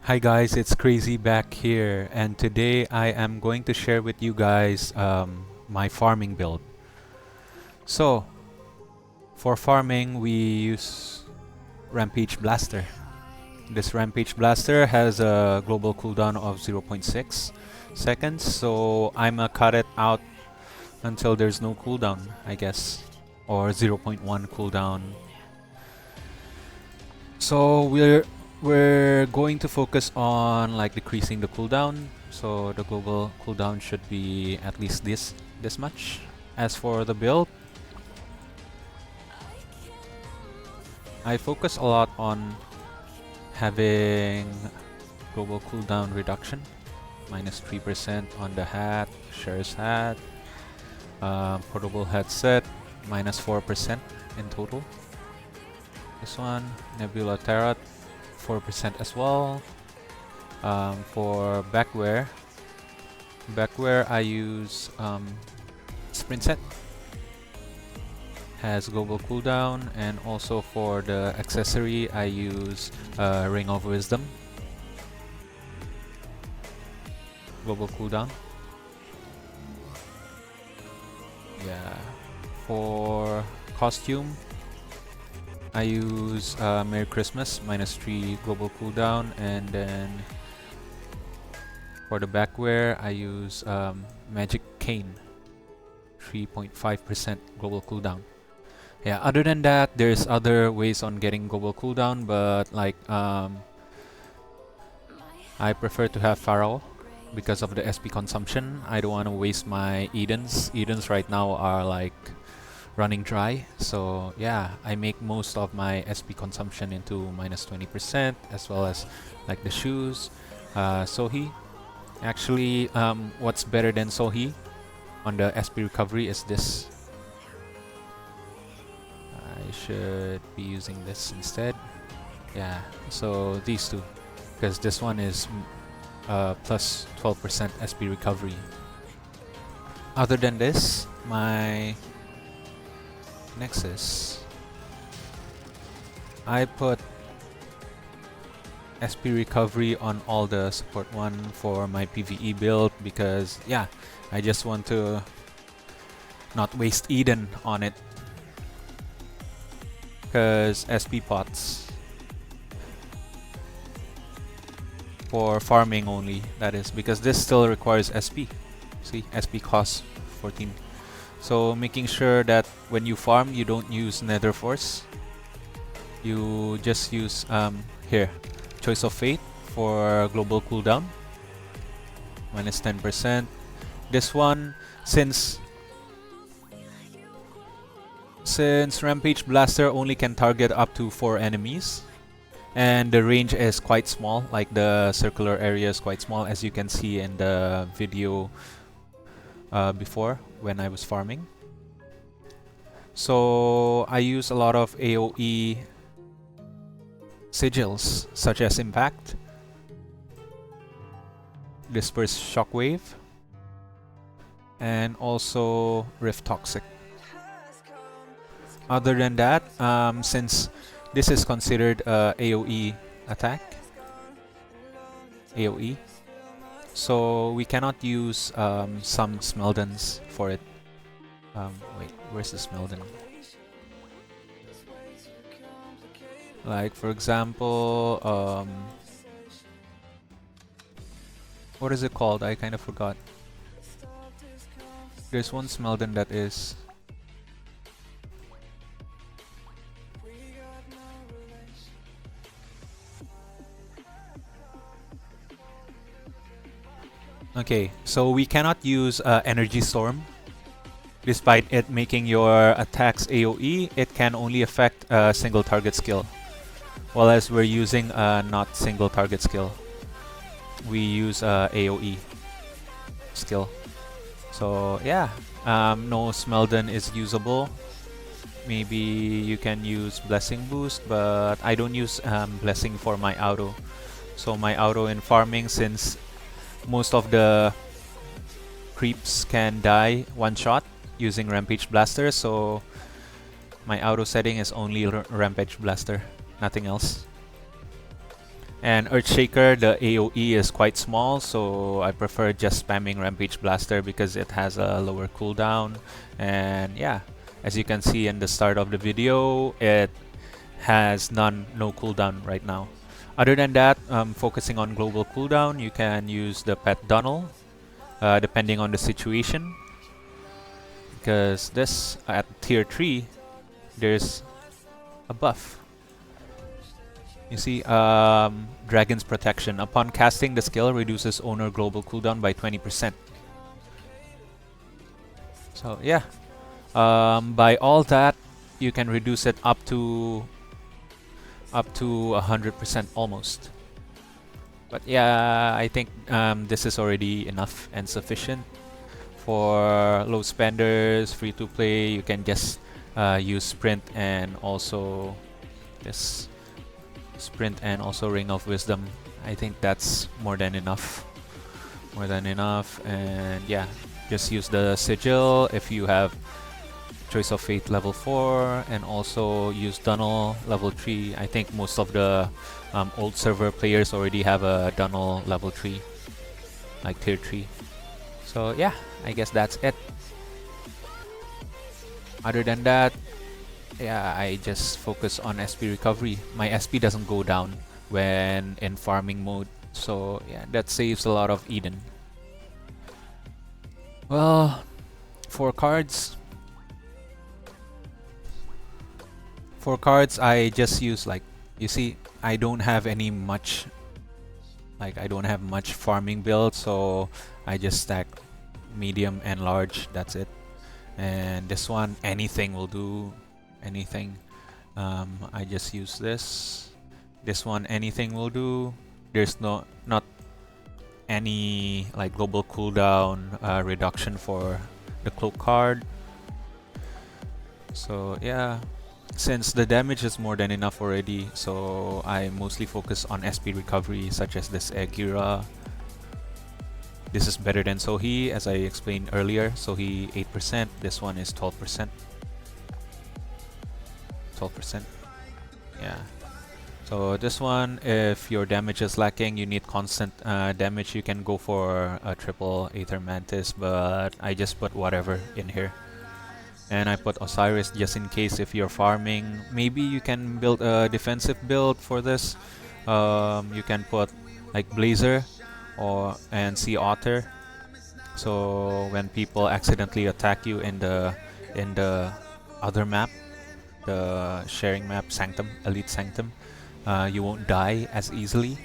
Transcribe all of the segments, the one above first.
Hi guys, it's Crazy back here, and today I am going to share with you guys my farming build. So, for farming we use Rampage Blaster. This Rampage Blaster has a global cooldown of 0.6 seconds, so I'ma cut it out until there's no cooldown, I guess, or 0.1 cooldown. So we're going to focus on like decreasing the cooldown. So the global cooldown should be at least this much. As for the build, I focus a lot on having global cooldown reduction, -3% on the hat, Shura's hat, portable headset, -4% in total. This one, Nebula Tarot, 4% as well. For backwear I use Sprint Set. Has global cooldown, and also for the accessory I use Ring of Wisdom. Global cooldown. Yeah. For costume, I use Merry Christmas, -3 global cooldown, and then for the backwear I use Magic Cane, 3.5% global cooldown. Yeah, other than that, there's other ways on getting global cooldown, but like I prefer to have Pharaoh because of the SP consumption. I don't want to waste my Edens. Edens right now are like running dry, so yeah, I make most of my SP consumption into -20%, as well as like the shoes. Sohi, actually, what's better than Sohi on the SP recovery is this. I should be using this instead. Yeah, so these two, because this one is plus 12% SP recovery. Other than this, my Nexus, I put SP recovery on all the support one for my PvE build because yeah, I just want to not waste Eden on it, because SP pots for farming only, that is, because this still requires SP. See, SP costs 14. So making sure that when you farm, you don't use Nether Force. You just use here, Choice of Fate for global cooldown, -10%. This one, since Rampage Blaster only can target up to 4 enemies, and the range is quite small, like the circular area is quite small, as you can see in the video before when I was farming. So I use a lot of AoE sigils, such as Impact, Disperse Shockwave, and also Rift Toxic. Other than that, since this is considered AoE attack, AoE, so we cannot use some Smeldons for it. Wait, where's the Smeldon? Like for example, what is it called? I kind of forgot. There's one Smeldon that is okay, so we cannot use Energy Storm. Despite it making your attacks AoE, it can only affect a single target skill. While as we're using not single target skill, we use AoE skill. So yeah, no Smeldon is usable. Maybe you can use Blessing Boost, but I don't use Blessing for my auto. So my auto in farming, since most of the creeps can die one shot using Rampage Blaster, so my auto setting is only Rampage Blaster, nothing else. And Earthshaker, the AoE is quite small, so I prefer just spamming Rampage Blaster because it has a lower cooldown. And yeah, as you can see in the start of the video, it has no cooldown right now. Other than that, focusing on global cooldown, you can use the Pet Dunnel, depending on the situation. Because this, at tier 3, there's a buff. You see, Dragon's Protection. Upon casting, the skill reduces owner global cooldown by 20%. So yeah, by all that, you can reduce it up to 100% almost. But yeah, I think this is already enough and sufficient for low spenders, free to play. You can just use sprint and also this. Sprint and also Ring of Wisdom. I think that's more than enough. And yeah, just use the Sigil if you have Choice of Fate level 4, and also use Dunnel level 3. I think most of the old server players already have a Dunnel level 3, like tier 3. So yeah, I guess that's it. Other than that, yeah, I just focus on SP recovery. My SP doesn't go down when in farming mode, so yeah, that saves a lot of Eden. Well, for cards, I just use, like, you see, I don't have much farming build, so I just stack medium and large. That's it. And this one, anything will do. Anything. I just use this. This one, anything will do. There's not any like global cooldown reduction for the cloak card. So yeah, since the damage is more than enough already, so I mostly focus on SP recovery, such as this Agira. This is better than Sohi, as I explained earlier. Sohi 8%. This one is 12%. 12%. Yeah. So this one, if your damage is lacking, you need constant damage, you can go for a triple Aether Mantis, but I just put whatever in here. And I put Osiris just in case if you're farming. Maybe you can build a defensive build for this. You can put like Blazer and Sea Otter. So when people accidentally attack you in the other map, the sharing map, Sanctum, Elite Sanctum, you won't die as easily.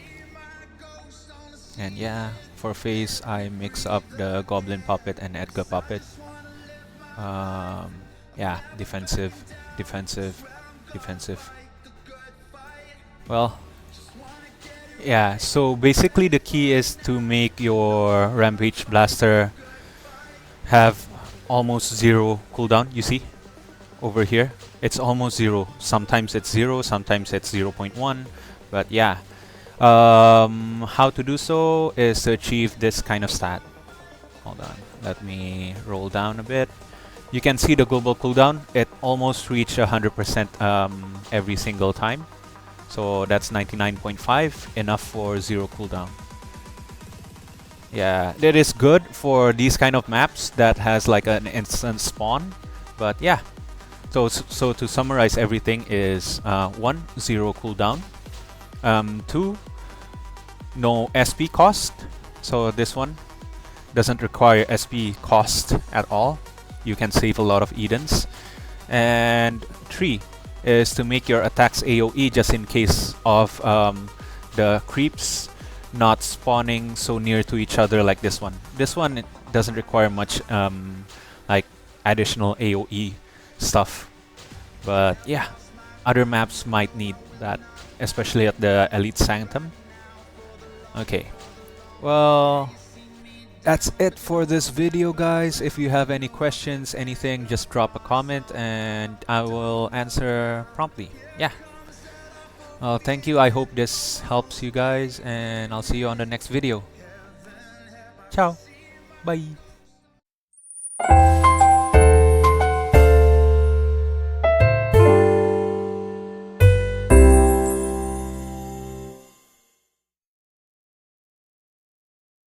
And yeah, for face, I mix up the Goblin Puppet and Edgar Puppet. Yeah, defensive. Well, yeah, so basically the key is to make your Rampage Blaster have almost 0 cooldown. You see over here, it's almost 0. Sometimes it's 0, sometimes it's 0.1, but yeah, how to do so is to achieve this kind of stat. Hold on, let me roll down a bit. You can see the global cooldown, it almost reached 100% every single time. So that's 99.5, enough for 0 cooldown. Yeah, that is good for these kind of maps that has like an instant spawn. But yeah, so to summarize everything is 1, 0 cooldown. 2, no SP cost. So this one doesn't require SP cost at all. You can save a lot of Edens. And 3 is to make your attacks AoE just in case of the creeps not spawning so near to each other like this one. This one, it doesn't require much like additional AoE stuff. But yeah, other maps might need that, especially at the Elite Sanctum. Okay, well, that's it for this video, guys. If you have any questions, anything, just drop a comment and I will answer promptly. Yeah. Well, thank you. I hope this helps you guys, and I'll see you on the next video. Ciao. Bye.